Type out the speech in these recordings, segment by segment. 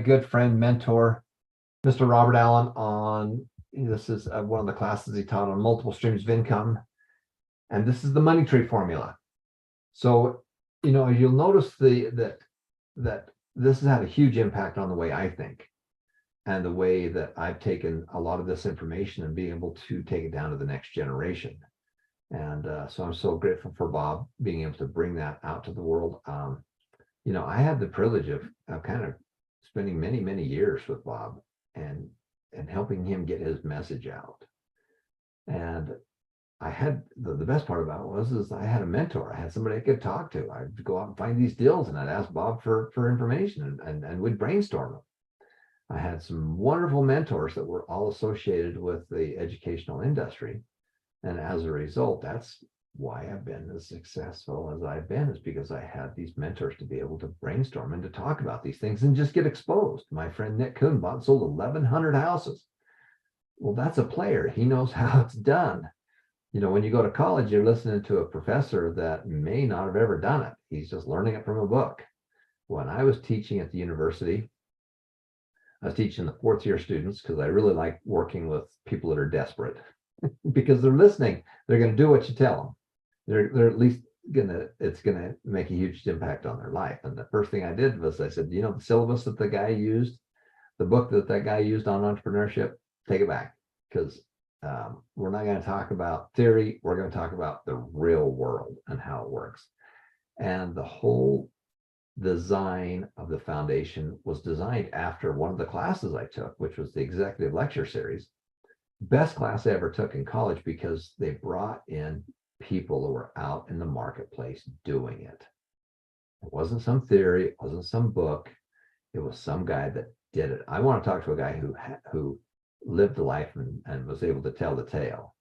good friend, mentor, Mr. Robert Allen on, this is one of the classes he taught on multiple streams of income. And this is the money tree formula. So, you'll notice that this has had a huge impact on the way I think and the way that I've taken a lot of this information and being able to take it down to the next generation. And so I'm so grateful for Bob being able to bring that out to the world. I had the privilege of kind of spending many, many years with Bob and helping him get his message out. And I had the best part about it was I had a mentor. I had somebody I could talk to. I'd go out and find these deals and I'd ask Bob for information and we'd brainstorm them. I had some wonderful mentors that were all associated with the educational industry. And as a result, that's why I've been as successful as I've been, is because I had these mentors to be able to brainstorm and to talk about these things and just get exposed. My friend Nick Kuhn bought and sold 1,100 houses. Well, that's a player. He knows how it's done. When you go to college, you're listening to a professor that may not have ever done it. He's just learning it from a book. When I was teaching at the university, I was teaching the fourth year students because I really like working with people that are desperate because they're listening. They're going to do what you tell them. They're at least it's going to make a huge impact on their life. And the first thing I did was I said, the syllabus that the guy used, the book that guy used on entrepreneurship, take it back, because we're not going to talk about theory. We're going to talk about the real world and how it works. And the whole design of the foundation was designed after one of the classes I took, which was the executive lecture series. Best class I ever took in college because they brought in people who were out in the marketplace doing it. It wasn't some theory, it wasn't some book, it was some guy that did it. I want to talk to a guy who lived the life and was able to tell the tale.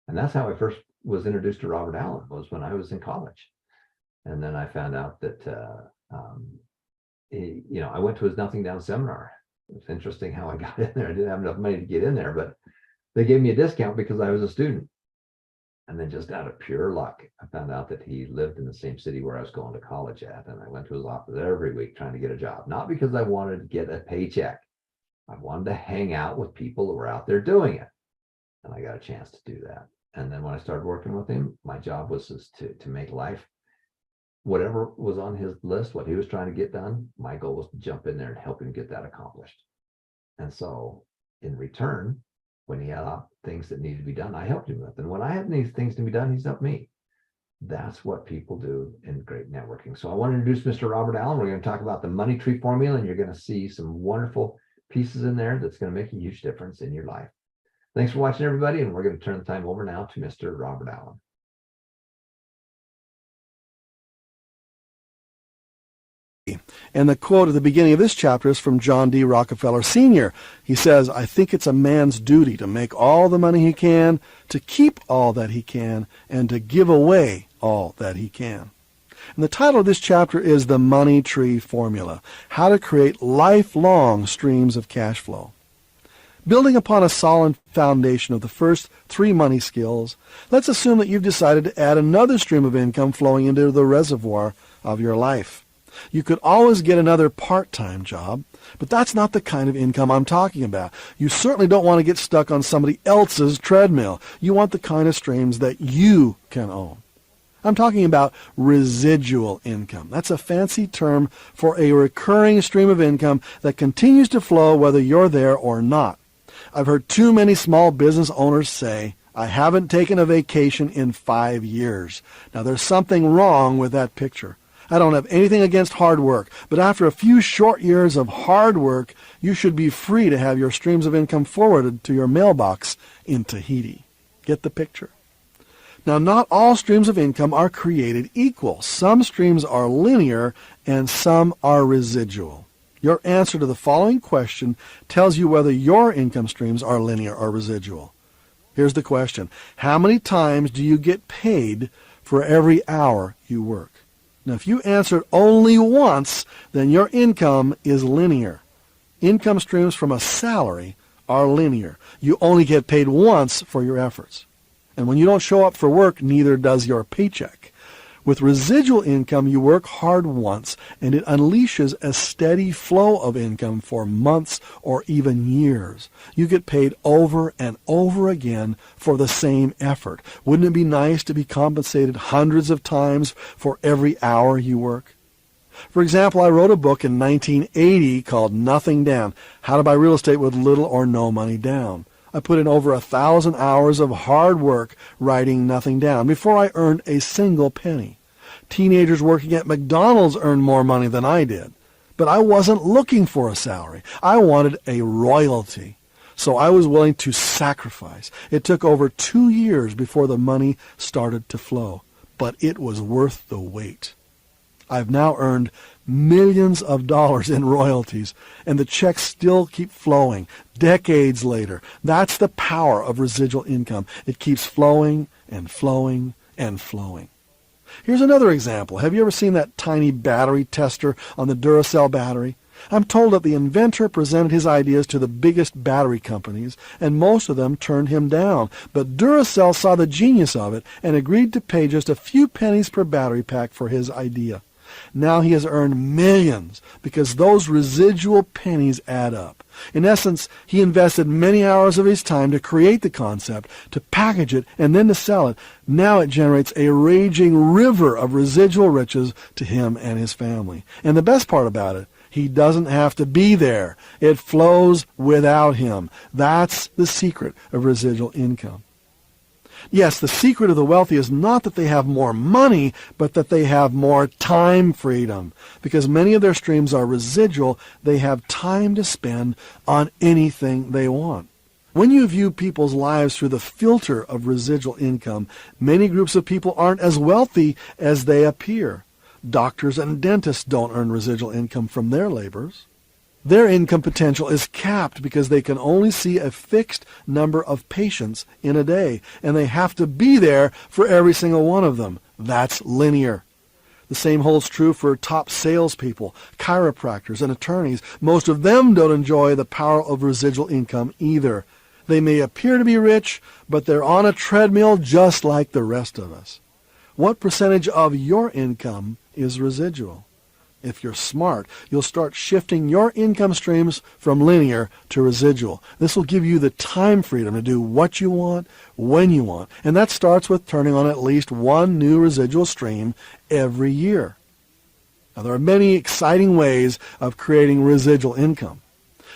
And that's how I first was introduced to Robert Allen, was when I was in college. And then I found out that I went to his Nothing Down seminar. It was interesting how I got in there. I didn't have enough money to get in there, but they gave me a discount because I was a student. And then just out of pure luck, I found out that he lived in the same city where I was going to college at. And I went to his office every week trying to get a job, not because I wanted to get a paycheck. I wanted to hang out with people who were out there doing it. And I got a chance to do that. And then when I started working with him, my job was just to make life, whatever was on his list, what he was trying to get done, my goal was to jump in there and help him get that accomplished. And so in return, when he had things that needed to be done, I helped him with. And when I had these things to be done, he's helped me. That's what people do in great networking. So I want to introduce Mr. Robert Allen. We're going to talk about the money tree formula, and you're going to see some wonderful pieces in there that's going to make a huge difference in your life. Thanks for watching, everybody, and we're going to turn the time over now to Mr. Robert Allen. And the quote at the beginning of this chapter is from John D. Rockefeller Sr. He says, "I think it's a man's duty to make all the money he can, to keep all that he can, and to give away all that he can." And the title of this chapter is The Money Tree Formula, How to Create Lifelong Streams of Cash Flow. Building upon a solid foundation of the first 3 money skills, let's assume that you've decided to add another stream of income flowing into the reservoir of your life. You could always get another part-time job, but that's not the kind of income I'm talking about. You certainly don't want to get stuck on somebody else's treadmill. You want the kind of streams that you can own. I'm talking about residual income. That's a fancy term for a recurring stream of income that continues to flow whether you're there or not. I've heard too many small business owners say, "I haven't taken a vacation in 5 years." Now, there's something wrong with that picture. I don't have anything against hard work, but after a few short years of hard work, you should be free to have your streams of income forwarded to your mailbox in Tahiti. Get the picture? Now, not all streams of income are created equal. Some streams are linear and some are residual. Your answer to the following question tells you whether your income streams are linear or residual. Here's the question. How many times do you get paid for every hour you work? Now, if you answered only once, then your income is linear. Income streams from a salary are linear. You only get paid once for your efforts. And when you don't show up for work, neither does your paycheck. With residual income, you work hard once, and it unleashes a steady flow of income for months or even years. You get paid over and over again for the same effort. Wouldn't it be nice to be compensated hundreds of times for every hour you work? For example, I wrote a book in 1980 called Nothing Down, How to Buy Real Estate with Little or No Money Down. I put in over 1,000 hours of hard work writing Nothing Down before I earned a single penny. Teenagers working at McDonald's earned more money than I did. But I wasn't looking for a salary. I wanted a royalty. So I was willing to sacrifice. It took over 2 years before the money started to flow. But it was worth the wait. I've now earned millions of dollars in royalties, and the checks still keep flowing decades later. That's the power of residual income. It keeps flowing and flowing and flowing. Here's another example. Have you ever seen that tiny battery tester on the Duracell battery? I'm told that the inventor presented his ideas to the biggest battery companies, and most of them turned him down. But Duracell saw the genius of it and agreed to pay just a few pennies per battery pack for his idea. Now he has earned millions because those residual pennies add up. In essence, he invested many hours of his time to create the concept, to package it, and then to sell it. Now it generates a raging river of residual riches to him and his family. And the best part about it, he doesn't have to be there. It flows without him. That's the secret of residual income. Yes, the secret of the wealthy is not that they have more money, but that they have more time freedom. Because many of their streams are residual, they have time to spend on anything they want. When you view people's lives through the filter of residual income, many groups of people aren't as wealthy as they appear. Doctors and dentists don't earn residual income from their labors. Their income potential is capped because they can only see a fixed number of patients in a day, and they have to be there for every single one of them. That's linear. The same holds true for top salespeople, chiropractors, and attorneys. Most of them don't enjoy the power of residual income either. They may appear to be rich, but they're on a treadmill just like the rest of us. What percentage of your income is residual? If you're smart, you'll start shifting your income streams from linear to residual. This will give you the time freedom to do what you want, when you want. And that starts with turning on at least one new residual stream every year. Now, there are many exciting ways of creating residual income.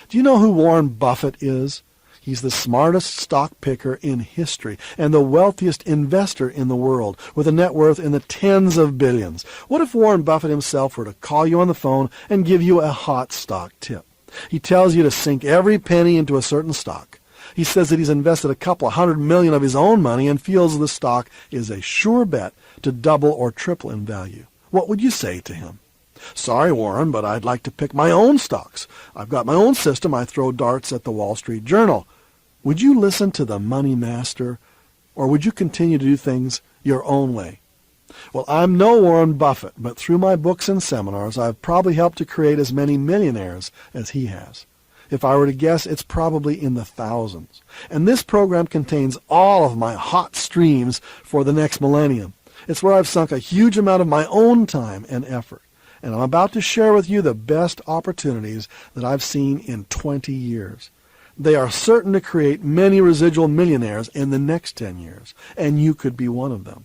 Do you know who Warren Buffett is? He's the smartest stock picker in history and the wealthiest investor in the world, with a net worth in the tens of billions. What if Warren Buffett himself were to call you on the phone and give you a hot stock tip? He tells you to sink every penny into a certain stock. He says that he's invested a couple of $100 million of his own money and feels the stock is a sure bet to double or triple in value. What would you say to him? Sorry, Warren, but I'd like to pick my own stocks. I've got my own system. I throw darts at the Wall Street Journal. Would you listen to the money master, or would you continue to do things your own way? Well, I'm no Warren Buffett, but through my books and seminars, I've probably helped to create as many millionaires as he has. If I were to guess, it's probably in the thousands. And this program contains all of my hot streams for the next millennium. It's where I've sunk a huge amount of my own time and effort. And I'm about to share with you the best opportunities that I've seen in 20 years. They are certain to create many residual millionaires in the next 10 years, and you could be one of them.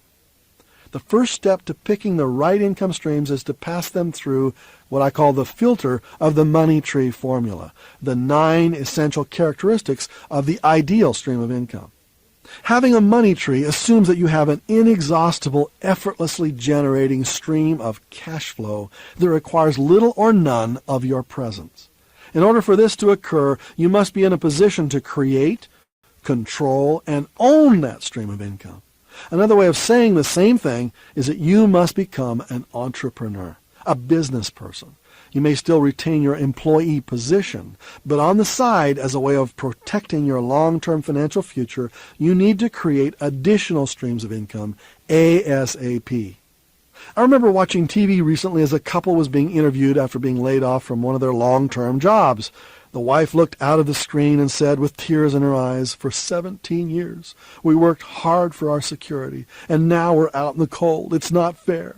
The first step to picking the right income streams is to pass them through what I call the filter of the money tree formula, the 9 essential characteristics of the ideal stream of income. Having a money tree assumes that you have an inexhaustible, effortlessly generating stream of cash flow that requires little or none of your presence. In order for this to occur, you must be in a position to create, control, and own that stream of income. Another way of saying the same thing is that you must become an entrepreneur, a business person. You may still retain your employee position, but on the side, as a way of protecting your long-term financial future, you need to create additional streams of income ASAP. I remember watching TV recently as a couple was being interviewed after being laid off from one of their long-term jobs. The wife looked out of the screen and said with tears in her eyes, "For 17 years, we worked hard for our security, and now we're out in the cold. It's not fair."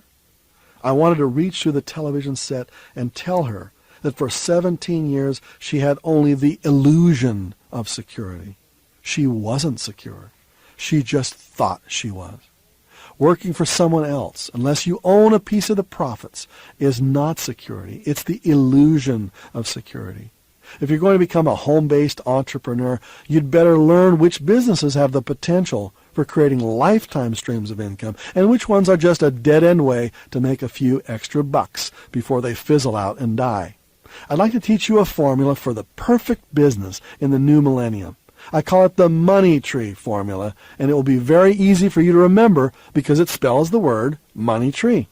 I wanted to reach through the television set and tell her that for 17 years she had only the illusion of security. She wasn't secure. She just thought she was. Working for someone else, unless you own a piece of the profits, is not security. It's the illusion of security. If you're going to become a home-based entrepreneur, you'd better learn which businesses have the potential for creating lifetime streams of income and which ones are just a dead-end way to make a few extra bucks before they fizzle out and die. I'd like to teach you a formula for the perfect business in the new millennium. I call it the money tree formula, and it will be very easy for you to remember because it spells the word money tree.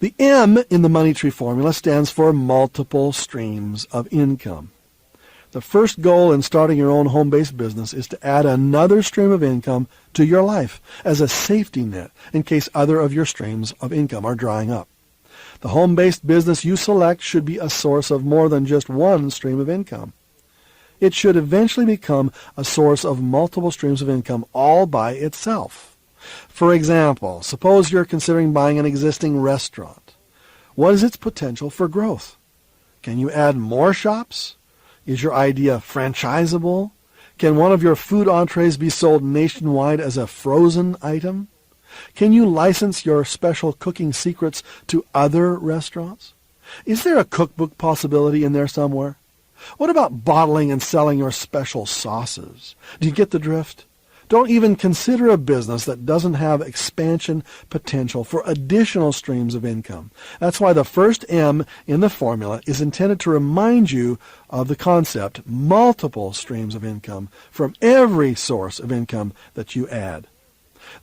The M in the money tree formula stands for multiple streams of income. The first goal in starting your own home-based business is to add another stream of income to your life as a safety net in case other of your streams of income are drying up. The home-based business you select should be a source of more than just one stream of income. It should eventually become a source of multiple streams of income all by itself. For example, suppose you're considering buying an existing restaurant. What is its potential for growth? Can you add more shops? Is your idea franchisable? Can one of your food entrees be sold nationwide as a frozen item? Can you license your special cooking secrets to other restaurants? Is there a cookbook possibility in there somewhere? What about bottling and selling your special sauces? Do you get the drift? Don't even consider a business that doesn't have expansion potential for additional streams of income. That's why the first M in the formula is intended to remind you of the concept multiple streams of income from every source of income that you add.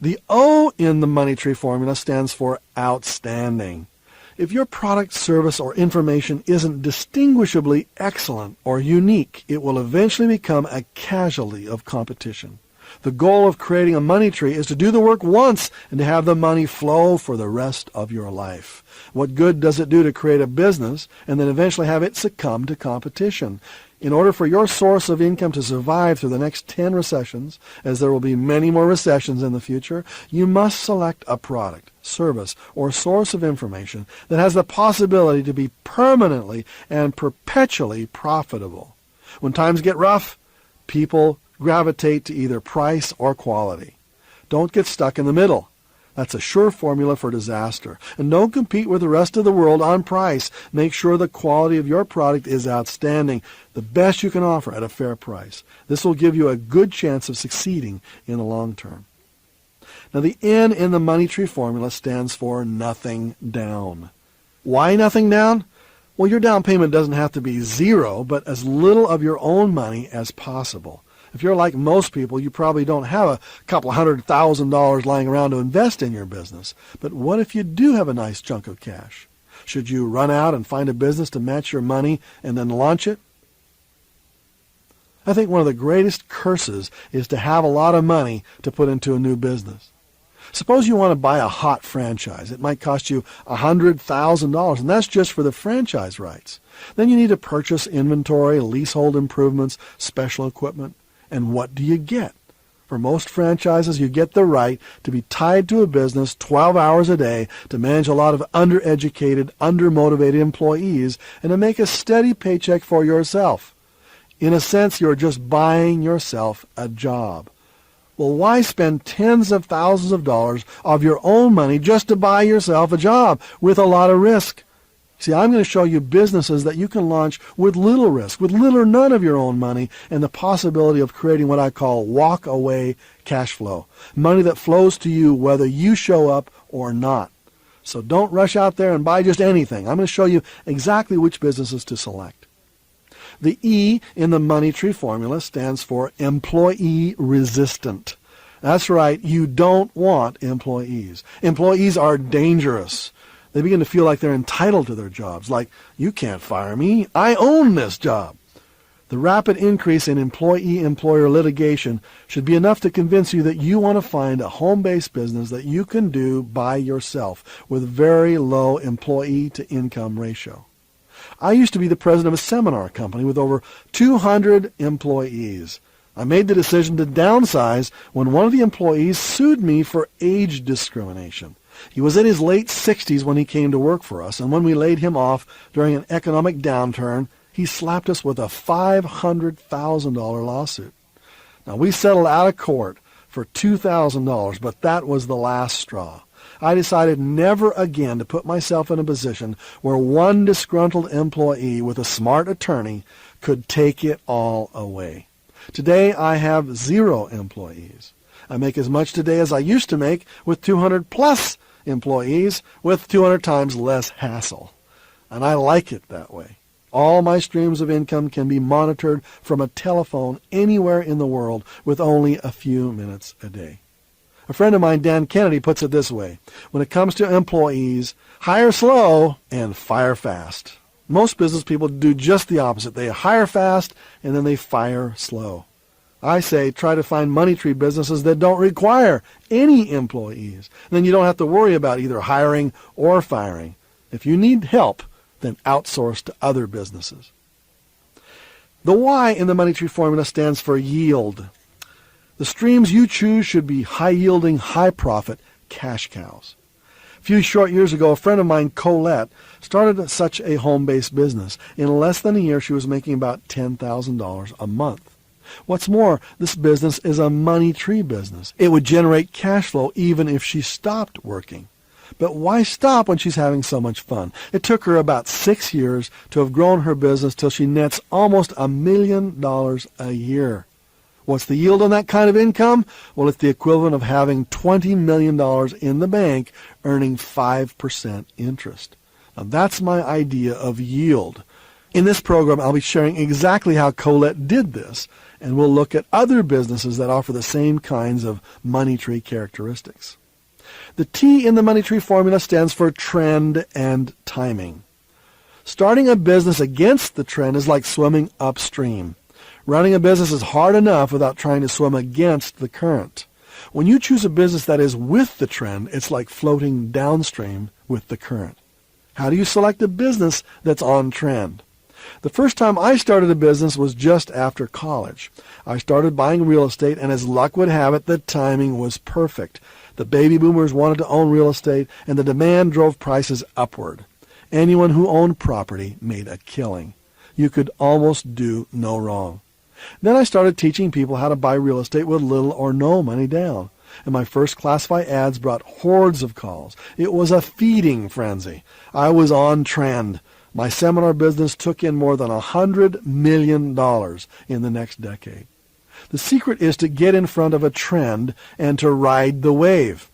The O in the money tree formula stands for outstanding. If your product, service, or information isn't distinguishably excellent or unique, it will eventually become a casualty of competition. The goal of creating a money tree is to do the work once and to have the money flow for the rest of your life. What good does it do to create a business and then eventually have it succumb to competition? In order for your source of income to survive through the next 10 recessions, as there will be many more recessions in the future, you must select a product, service, or source of information that has the possibility to be permanently and perpetually profitable. When times get rough, people gravitate to either price or quality. Don't get stuck in the middle. That's a sure formula for disaster. And don't compete with the rest of the world on price. Make sure the quality of your product is outstanding, the best you can offer at a fair price. This will give you a good chance of succeeding in the long term. Now, the N in the money tree formula stands for nothing down. Why nothing down? Well, your down payment doesn't have to be zero, but as little of your own money as possible. If you're like most people, you probably don't have a couple $100,000 lying around to invest in your business. But what if you do have a nice chunk of cash? Should you run out and find a business to match your money and then launch it? I think one of the greatest curses is to have a lot of money to put into a new business. Suppose you want to buy a hot franchise. It might cost you $100,000, and that's just for the franchise rights. Then you need to purchase inventory, leasehold improvements, special equipment. And what do you get? For most franchises, you get the right to be tied to a business 12 hours a day, to manage a lot of undereducated, undermotivated employees, and to make a steady paycheck for yourself. In a sense, you're just buying yourself a job. Well, why spend tens of thousands of dollars of your own money just to buy yourself a job with a lot of risk? See, I'm going to show you businesses that you can launch with little risk, with little or none of your own money, and the possibility of creating what I call walk-away cash flow, money that flows to you whether you show up or not. So don't rush out there and buy just anything. I'm going to show you exactly which businesses to select. The E in the money tree formula stands for employee resistant. That's right, you don't want employees. Employees are dangerous. They begin to feel like they're entitled to their jobs, like, you can't fire me, I own this job. The rapid increase in employee-employer litigation should be enough to convince you that you want to find a home-based business that you can do by yourself with very low employee-to-income ratio. I used to be the president of a seminar company with over 200 employees. I made the decision to downsize when one of the employees sued me for age discrimination. He was in his late 60s when he came to work for us, and when we laid him off during an economic downturn, he slapped us with a $500,000 lawsuit. Now, we settled out of court for $2,000, but that was the last straw. I decided never again to put myself in a position where one disgruntled employee with a smart attorney could take it all away. Today, I have 0 employees. I make as much today as I used to make with 200 plus employees with 200 times less hassle. And I like it that way. All my streams of income can be monitored from a telephone anywhere in the world with only a few minutes a day. A friend of mine, Dan Kennedy, puts it this way: when it comes to employees, hire slow and fire fast. Most business people do just the opposite. They hire fast and then they fire slow. I say try to find money tree businesses that don't require any employees. Then you don't have to worry about either hiring or firing. If you need help, then outsource to other businesses. The Y in the money tree formula stands for yield. The streams you choose should be high-yielding, high-profit cash cows. A few short years ago, a friend of mine, Colette, started such a home-based business. In less than a year, she was making about $10,000 a month. What's more, this business is a money tree business. It would generate cash flow even if she stopped working. But why stop when she's having so much fun? It took her about 6 years to have grown her business till she nets almost $1 million a year. What's the yield on that kind of income? Well, it's the equivalent of having $20 million in the bank earning 5% interest. Now, that's my idea of yield. In this program, I'll be sharing exactly how Colette did this, and we'll look at other businesses that offer the same kinds of money tree characteristics. The T in the money tree formula stands for trend and timing. Starting a business against the trend is like swimming upstream. Running a business is hard enough without trying to swim against the current. When you choose a business that is with the trend, it's like floating downstream with the current. How do you select a business that's on trend? The first time I started a business was just after college. I started buying real estate, and as luck would have it, the timing was perfect. The baby boomers wanted to own real estate, and the demand drove prices upward. Anyone who owned property made a killing. You could almost do no wrong. Then I started teaching people how to buy real estate with little or no money down. And my first classified ads brought hordes of calls. It was a feeding frenzy. I was on trend. My seminar business took in more than $100 million in the next decade. The secret is to get in front of a trend and to ride the wave.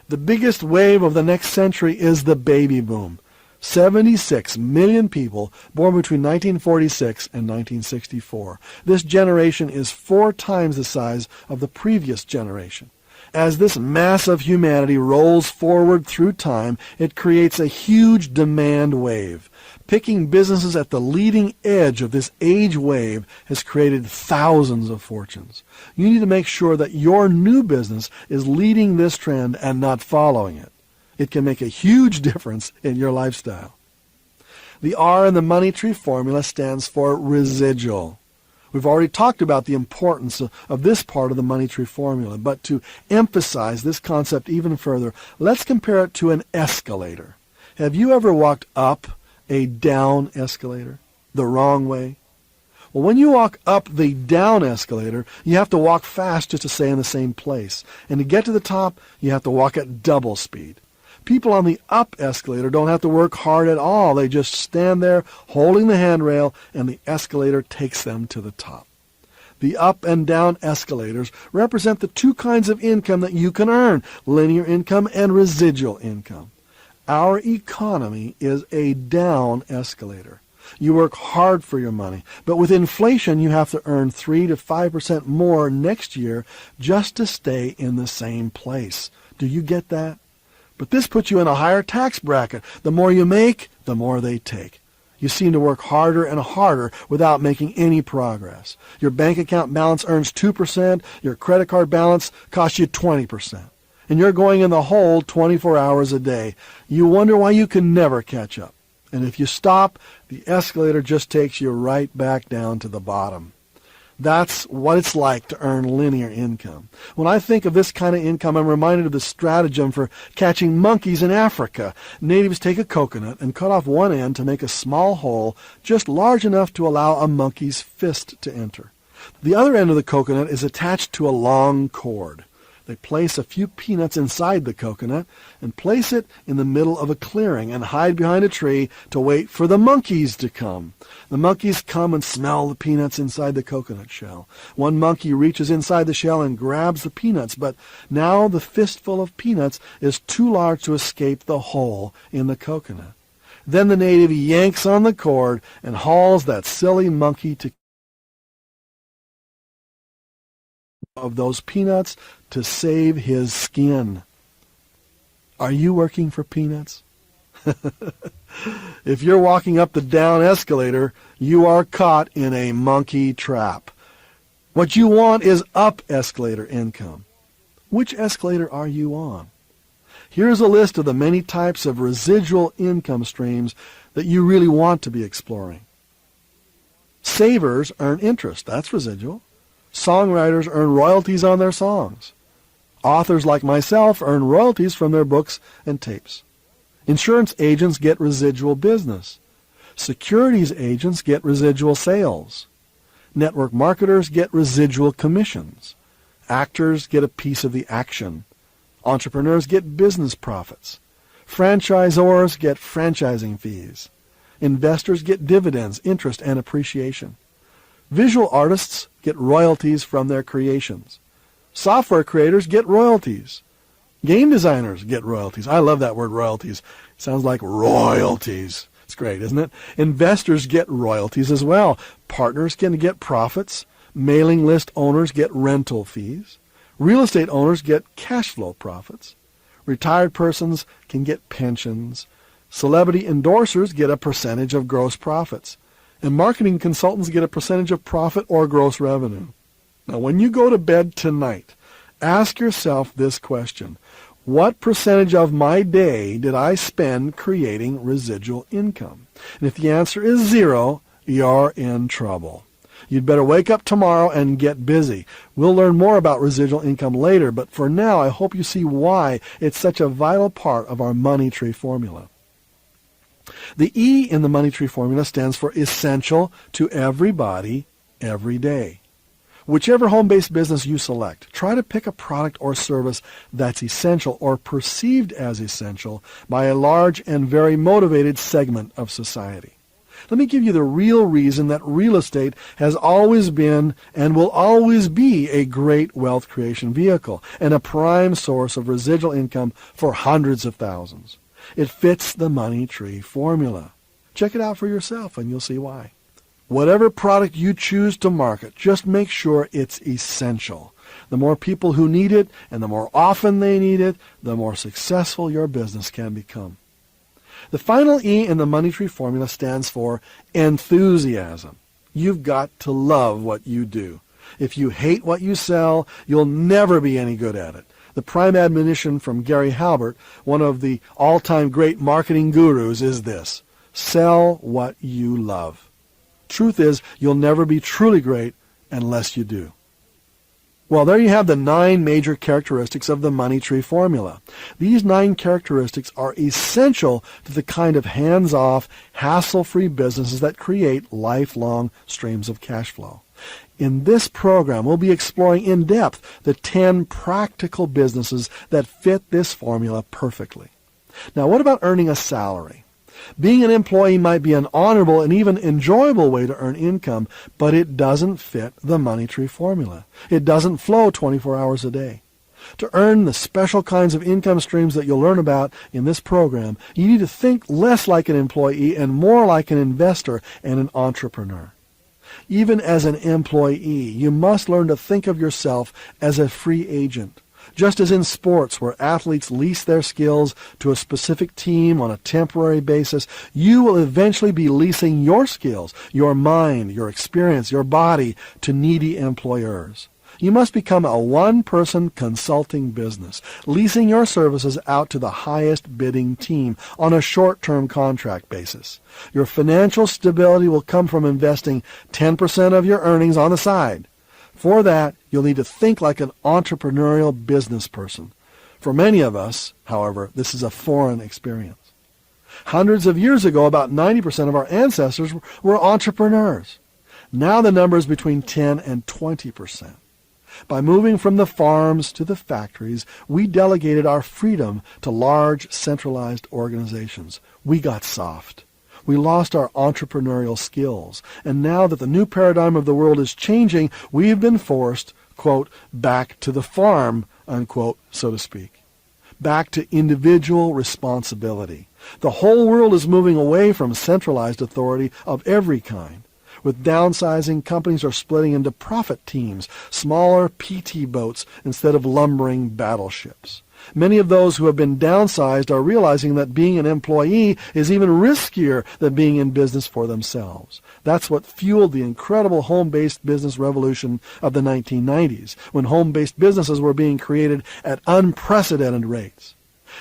The biggest wave of the next century is the baby boom. 76 million people born between 1946 and 1964. This generation is 4 times the size of the previous generation. As this mass of humanity rolls forward through time, it creates a huge demand wave. Picking businesses at the leading edge of this age wave has created thousands of fortunes. You need to make sure that your new business is leading this trend and not following it. It can make a huge difference in your lifestyle. The R in the money tree formula stands for residual. We've already talked about the importance of this part of the money tree formula, but to emphasize this concept even further, let's compare it to an escalator. Have you ever walked up a down escalator the wrong way? Well, when you walk up the down escalator, you have to walk fast just to stay in the same place. And to get to the top, you have to walk at double speed. People on the up escalator don't have to work hard at all. They just stand there holding the handrail, and the escalator takes them to the top. The up and down escalators represent the 2 kinds of income that you can earn: linear income and residual income. Our economy is a down escalator. You work hard for your money, but with inflation you have to earn 3 to 5% more next year just to stay in the same place. Do you get that? But this puts you in a higher tax bracket. The more you make, the more they take. You seem to work harder and harder without making any progress. Your bank account balance earns 2%, your credit card balance costs you 20%. And you're going in the hole 24 hours a day. You wonder why you can never catch up. And if you stop, the escalator just takes you right back down to the bottom. That's what it's like to earn linear income. When I think of this kind of income, I'm reminded of the stratagem for catching monkeys in Africa. Natives take a coconut and cut off one end to make a small hole just large enough to allow a monkey's fist to enter. The other end of the coconut is attached to a long cord. They place a few peanuts inside the coconut and place it in the middle of a clearing and hide behind a tree to wait for the monkeys to come. The monkeys come and smell the peanuts inside the coconut shell. One monkey reaches inside the shell and grabs the peanuts, but now the fistful of peanuts is too large to escape the hole in the coconut. Then the native yanks on the cord and hauls that silly monkey to of those peanuts to save his skin. Are you working for peanuts? If you're walking up the down escalator, you are caught in a monkey trap. What you want is up escalator income. Which escalator are you on? Here's a list of the many types of residual income streams that you really want to be exploring. Savers earn interest. That's residual. Songwriters earn royalties on their songs. Authors like myself earn royalties from their books and tapes. Insurance agents get residual business. Securities agents get residual sales. Network marketers get residual commissions. Actors get a piece of the action. Entrepreneurs get business profits. Franchisors get franchising fees. Investors get dividends, interest, and appreciation. Visual artists get royalties from their creations. Software creators get royalties. Game designers get royalties. I love that word, royalties. It sounds like royalties. It's great, isn't it? Investors get royalties as well. Partners can get profits. Mailing list owners get rental fees. Real estate owners get cash flow profits. Retired persons can get pensions. Celebrity endorsers get a percentage of gross profits. And marketing consultants get a percentage of profit or gross revenue. Now, when you go to bed tonight, ask yourself this question. What percentage of my day did I spend creating residual income? And if the answer is 0, you're in trouble. You'd better wake up tomorrow and get busy. We'll learn more about residual income later, but for now, I hope you see why it's such a vital part of our money tree formula. The E in the money tree formula stands for essential to everybody, every day. Whichever home-based business you select, try to pick a product or service that's essential or perceived as essential by a large and very motivated segment of society. Let me give you the real reason that real estate has always been and will always be a great wealth creation vehicle and a prime source of residual income for hundreds of thousands. It fits the money tree formula. Check it out for yourself and you'll see why. Whatever product you choose to market, just make sure it's essential. The more people who need it and the more often they need it, the more successful your business can become. The final E in the money tree formula stands for enthusiasm. You've got to love what you do. If you hate what you sell, you'll never be any good at it. The prime admonition from Gary Halbert, one of the all-time great marketing gurus, is this: sell what you love. Truth is, you'll never be truly great unless you do. Well, there you have the 9 major characteristics of the money tree formula. These 9 characteristics are essential to the kind of hands-off, hassle-free businesses that create lifelong streams of cash flow. In this program, we'll be exploring in depth the 10 practical businesses that fit this formula perfectly. Now, what about earning a salary? Being an employee might be an honorable and even enjoyable way to earn income, but it doesn't fit the money tree formula. It doesn't flow 24 hours a day. To earn the special kinds of income streams that you'll learn about in this program, you need to think less like an employee and more like an investor and an entrepreneur. Even as an employee, you must learn to think of yourself as a free agent. Just as in sports, where athletes lease their skills to a specific team on a temporary basis, you will eventually be leasing your skills, your mind, your experience, your body to needy employers. You must become a one-person consulting business, leasing your services out to the highest bidding team on a short-term contract basis. Your financial stability will come from investing 10% of your earnings on the side. For that, you'll need to think like an entrepreneurial business person. For many of us, however, this is a foreign experience. Hundreds of years ago, about 90% of our ancestors were entrepreneurs. Now the number is between 10 and 20%. By moving from the farms to the factories, we delegated our freedom to large, centralized organizations. We got soft. We lost our entrepreneurial skills. And now that the new paradigm of the world is changing, we've been forced, quote, back to the farm, unquote, so to speak. Back to individual responsibility. The whole world is moving away from centralized authority of every kind. With downsizing, companies are splitting into profit teams, smaller PT boats instead of lumbering battleships. Many of those who have been downsized are realizing that being an employee is even riskier than being in business for themselves. That's what fueled the incredible home-based business revolution of the 1990s, when home-based businesses were being created at unprecedented rates.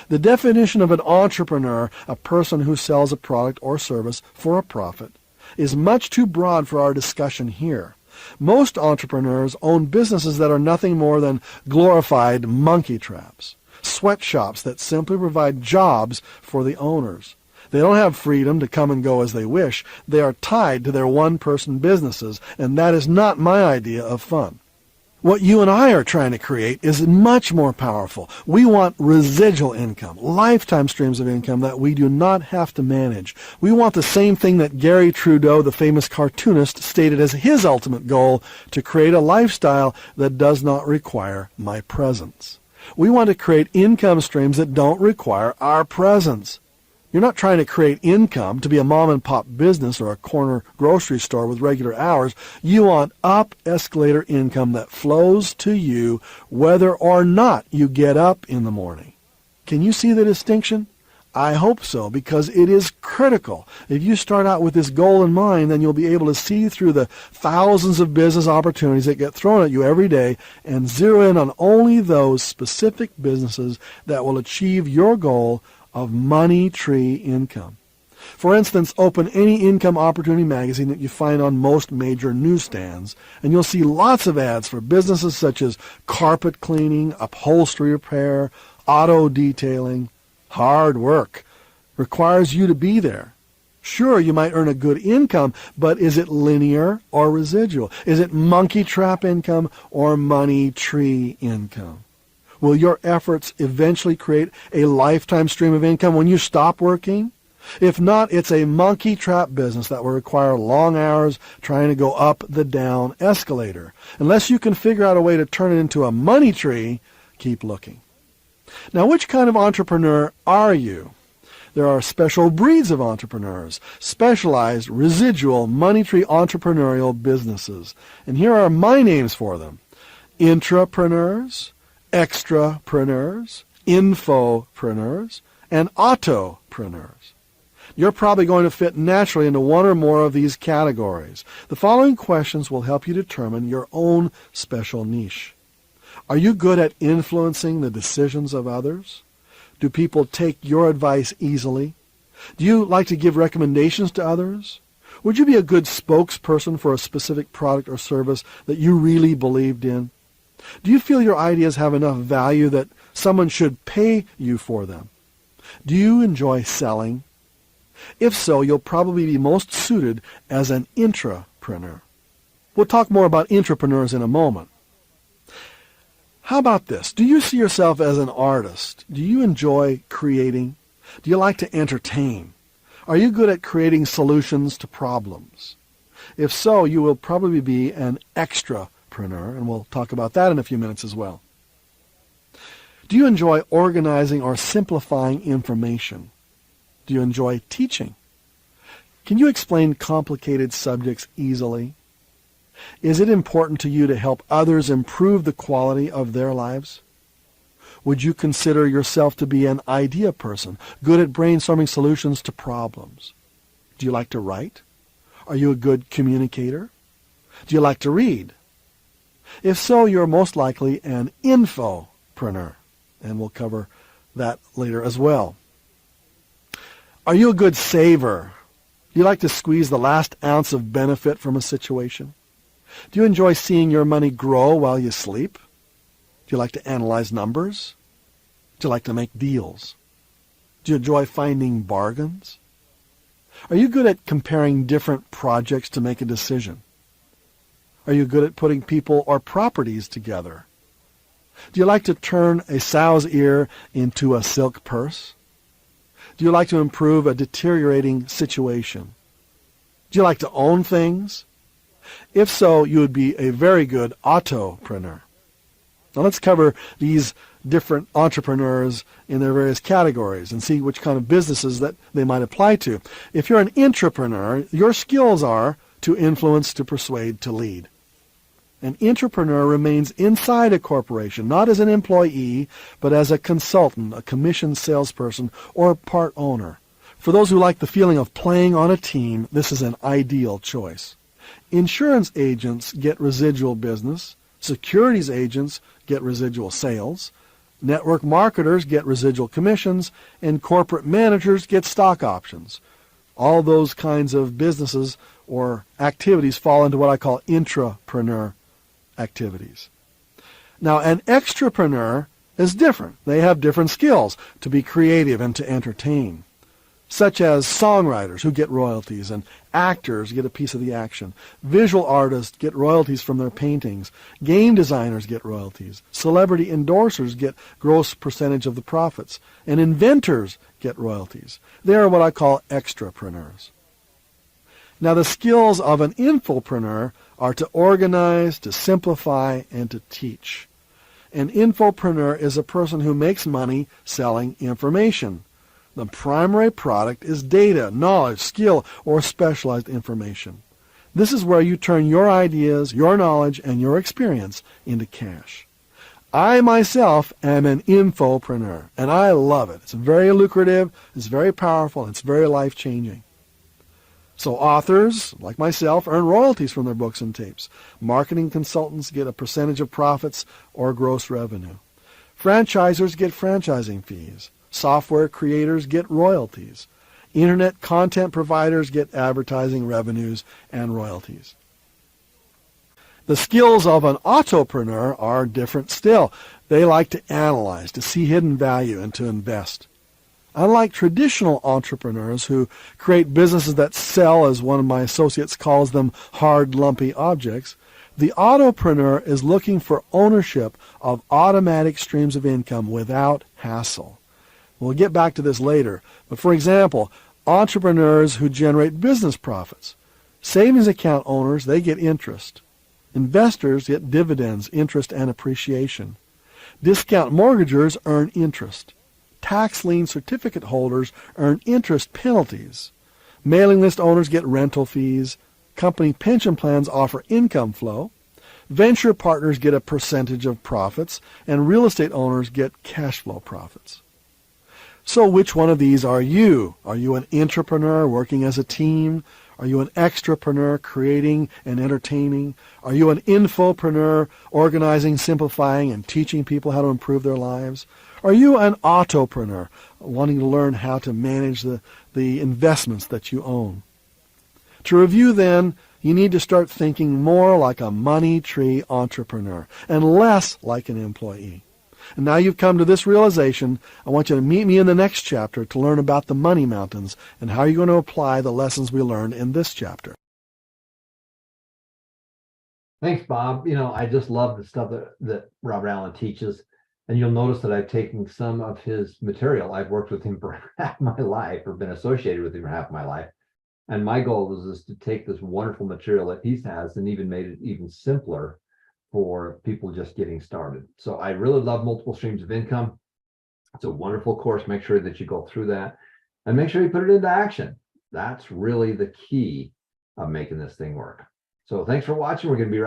The definition of an entrepreneur, a person who sells a product or service for a profit, is much too broad for our discussion here. Most entrepreneurs own businesses that are nothing more than glorified monkey traps, sweatshops that simply provide jobs for the owners. They don't have freedom to come and go as they wish. They are tied to their one-person businesses, and that is not my idea of fun. What you and I are trying to create is much more powerful. We want residual income, lifetime streams of income that we do not have to manage. We want the same thing that Gary Trudeau, the famous cartoonist, stated as his ultimate goal, to create a lifestyle that does not require my presence. We want to create income streams that don't require our presence. You're not trying to create income to be a mom-and-pop business or a corner grocery store with regular hours. You want up-escalator income that flows to you whether or not you get up in the morning. Can you see the distinction? I hope so, because it is critical. If you start out with this goal in mind, then you'll be able to see through the thousands of business opportunities that get thrown at you every day and zero in on only those specific businesses that will achieve your goal of money tree income. For instance, open any income opportunity magazine that you find on most major newsstands, and you'll see lots of ads for businesses such as carpet cleaning, upholstery repair, auto detailing. Hard work requires you to be there. Sure, you might earn a good income, but is it linear or residual? Is it monkey trap income or money tree income? Will your efforts eventually create a lifetime stream of income when you stop working? If not, it's a monkey trap business that will require long hours trying to go up the down escalator. Unless you can figure out a way to turn it into a money tree, keep looking. Now, which kind of entrepreneur are you? There are special breeds of entrepreneurs, specialized residual money tree entrepreneurial businesses. And here are my names for them: intrapreneurs, extrapreneurs, infopreneurs, and autopreneurs. You're probably going to fit naturally into one or more of these categories. The following questions will help you determine your own special niche. Are you good at influencing the decisions of others? Do people take your advice easily? Do you like to give recommendations to others? Would you be a good spokesperson for a specific product or service that you really believed in? Do you feel your ideas have enough value that someone should pay you for them? Do you enjoy selling? If so, you'll probably be most suited as an intrapreneur. We'll talk more about intrapreneurs in a moment. How about this? Do you see yourself as an artist? Do you enjoy creating? Do you like to entertain? Are you good at creating solutions to problems? If so, you will probably be an extrapreneur, and we'll talk about that in a few minutes as well. Do you enjoy organizing or simplifying information? Do you enjoy teaching? Can you explain complicated subjects easily? Is it important to you to help others improve the quality of their lives? Would you consider yourself to be an idea person, good at brainstorming solutions to problems? Do you like to write? Are you a good communicator? Do you like to read? If so, you're most likely an infopreneur, and we'll cover that later as well. Are you a good saver? Do you like to squeeze the last ounce of benefit from a situation? Do you enjoy seeing your money grow while you sleep? Do you like to analyze numbers? Do you like to make deals? Do you enjoy finding bargains? Are you good at comparing different projects to make a decision? Are you good at putting people or properties together? Do you like to turn a sow's ear into a silk purse? Do you like to improve a deteriorating situation? Do you like to own things? If so, you would be a very good autopreneur. Now let's cover these different entrepreneurs in their various categories and see which kind of businesses that they might apply to. If you're an intrapreneur, your skills are to influence, to persuade, to lead. An intrapreneur remains inside a corporation, not as an employee, but as a consultant, a commissioned salesperson, or a part owner. For those who like the feeling of playing on a team, this is an ideal choice. Insurance agents get residual business. Securities agents get residual sales. Network marketers get residual commissions. And corporate managers get stock options. All those kinds of businesses or activities fall into what I call intrapreneur activities. Now, an extrapreneur is different. They have different skills to be creative and to entertain, such as songwriters who get royalties and actors get a piece of the action. Visual artists get royalties from their paintings. Game designers get royalties. Celebrity endorsers get gross percentage of the profits. And inventors get royalties. They are what I call extrapreneurs. Now, the skills of an infopreneur are to organize, to simplify, and to teach. An infopreneur is a person who makes money selling information. The primary product is data, knowledge, skill, or specialized information. This is where you turn your ideas, your knowledge, and your experience into cash. I myself am an infopreneur, and I love it. It's very lucrative, it's very powerful, and it's very life-changing. So authors, like myself, earn royalties from their books and tapes. Marketing consultants get a percentage of profits or gross revenue. Franchisers get franchising fees. Software creators get royalties. Internet content providers get advertising revenues and royalties. The skills of an autopreneur are different still. They like to analyze, to see hidden value, and to invest. Unlike traditional entrepreneurs who create businesses that sell, as one of my associates calls them, hard, lumpy objects, the autopreneur is looking for ownership of automatic streams of income without hassle. We'll get back to this later, but for example, entrepreneurs who generate business profits. Savings account owners, they get interest. Investors get dividends, interest, and appreciation. Discount mortgagers earn interest. Tax lien certificate holders earn interest penalties. Mailing list owners get rental fees. Company pension plans offer income flow. Venture partners get a percentage of profits, and real estate owners get cash flow profits. So which one of these are you? Are you an intrapreneur working as a team? Are you an extrapreneur creating and entertaining? Are you an infopreneur organizing, simplifying, and teaching people how to improve their lives? Are you an autopreneur wanting to learn how to manage the investments that you own? To review then, you need to start thinking more like a money tree entrepreneur and less like an employee. And now you've come to this realization, I want you to meet me in the next chapter to learn about the money mountains and how you're going to apply the lessons we learned in this chapter. Thanks, Bob. I just love the stuff that Robert Allen teaches. And you'll notice that I've taken some of his material. I've worked with him for half my life, or been associated with him for half my life. And my goal was to take this wonderful material that he has and even made it even simpler for people just getting started. So I really love Multiple Streams of Income. It's a wonderful course. Make sure that you go through that and make sure you put it into action. That's really the key of making this thing work. So thanks for watching. We're going to be right